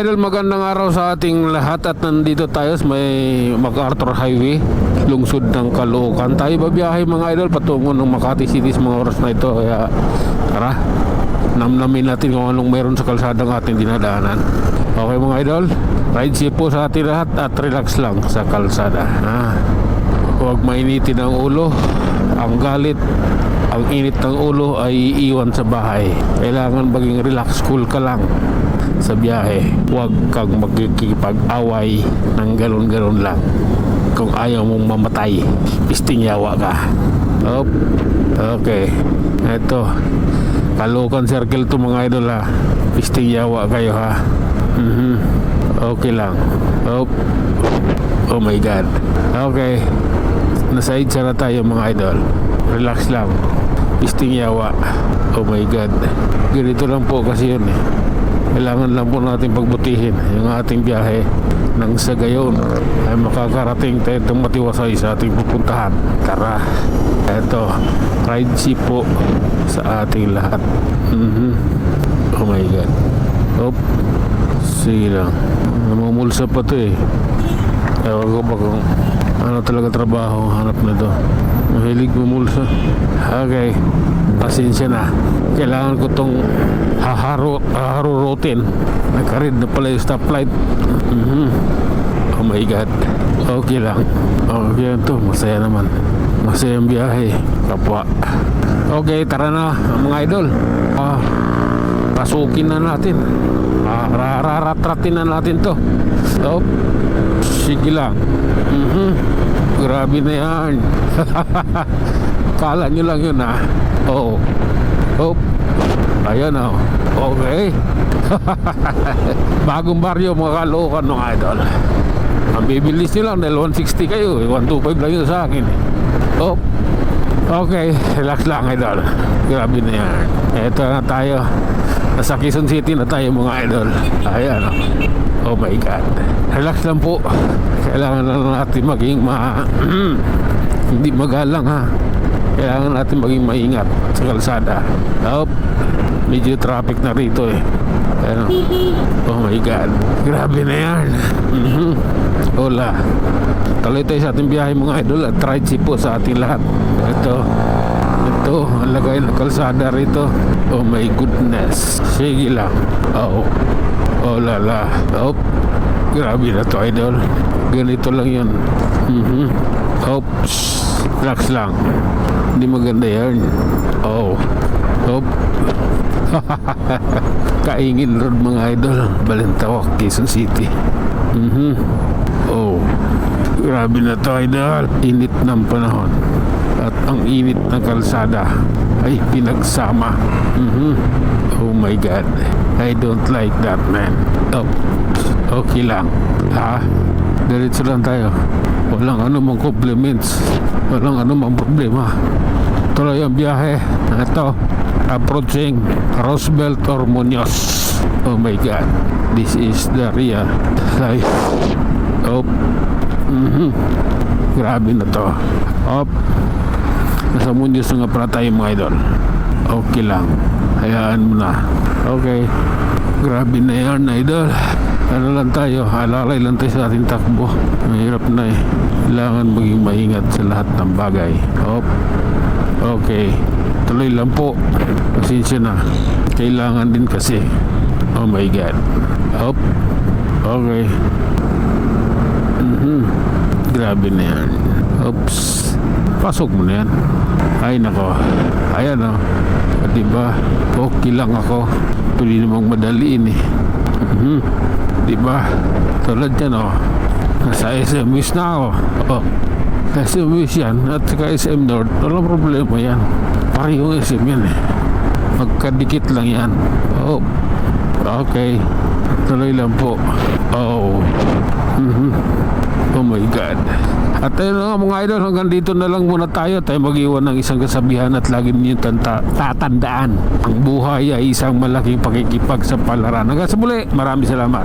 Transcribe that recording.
idol, magandang araw sa ating lahat at nandito tayo sa may MacArthur Highway, lungsod ng Caloocan. Tayo babiyahe mga idol patungo ng Makati City sa mga oras na ito. Kaya tara, namnamin natin kung anong meron sa kalsadang ating dinadaanan. Okay mga idol, ride safe po sa ating lahat at relax lang sa kalsada. Huwag mainitin ang ulo, ang galit, ang init ng ulo ay iiwan sa bahay. Kailangan maging relax, cool ka lang sa biyahe. Huwag kang magkikipag-away ng galon-galon lang. Kung ayaw mong mamatay, pisting yawa ka. Okay, eto Caloocan Circle to mga idol ha. Pisting yawa kayo ha. Okay lang. Oh my god. Okay, nasa EDSA na tayo mga idol. Relax lang, pisting yawa. Oh my god, ganito lang po kasi yun eh. Kailangan lang po natin pagbutihin yung ating biyahe nang sa gayon ay makakarating tayo itong matiwasay sa ating pupuntahan. Tara, eto, ride safe po sa ating lahat. Oh my god. Sige lang, namumulsa pa to eh. Ewan ko ba kung ano talaga trabaho hanap na to. Mahilig bumulsa. Okay, pasensya na. Kailangan ko tong haharurutin. Nakarid na pala yung stoplight. Oh my god. Okay lang. Okay lang to. Masaya naman. Masayang biyahe, kapwa. Okay, tara na mga idol. Pasukin na natin. Raratratin na natin to. Sige lang. Grabe na yan. Kala nyo lang yun ha. Ayan o. Okay. Bagong baryo mga Caloocan mga idol. Ang bibilis nyo lang dahil 160 kayo 125 lang yun sa akin. Okay, relax lang idol. Grabe na yan. Eto na tayo. Nasa Quezon City na tayo mga idol. Ayan o. Oh my god. Relax lang po. Kailangan lang natin maging hindi magalang ha. Kailangan natin maging maingat sa kalsada. Medyo traffic na rito eh. Ayan. Oh my god. Grabe na yan. Hola. Tuloy tayo sa ating biyahe mga idol at ride safe po sa ating lahat. Ito, ang lagay ng kalsada rito. Oh my goodness. Sige lang. Oh lala. Grabe na to idol. Ganito lang yun. Relax lang. Hindi maganda yan. Kaingin road mga idol. Balintawak, Quezon City. Grabe na to idol. Init ng panahon at ang init ng kalsada ay pinagsama. Oh my god, I don't like that man. Okay lang ha. Diretso lang tayo. Walang anumang compliments. Walang anumang problema. Tuloy ang biyahe. Ito, approaching Roosevelt or Muñoz. Oh my god, this is the real life. Grabe na to. Nasa Muñoz na nga pala tayo mga idol. Okay lang, hayaan mo na. Okay, grabe na yan idol. Ano lang tayo, alalay lang tayo sa ating takbo. Mahirap na eh. Kailangan maging maingat sa lahat ng bagay. Okay, tuloy lang po. Pasensya na. Kailangan din kasi. Oh my god. Okay. Grabe na yan. Pasok mo na yan. Ay nako. Ayan o. Diba? Okay lang ako. Pwede namang madaliin eh. Diba? Tulad yan o. Nasa SMS na ako. SMS yan at saka SM North. Walang problema yan. Parehong SM yan eh. Magkadikit lang yan. Okay. Tuloy lang po. Oh my god. At ayun nga mga idol, hanggang dito na lang muna tayo. Tayo mag-iwan ng isang kasabihan at lagi niyo tatandaan. Ang buhay ay isang malaking pakikipagsapalaran. Hanggang sa muli, maraming salamat.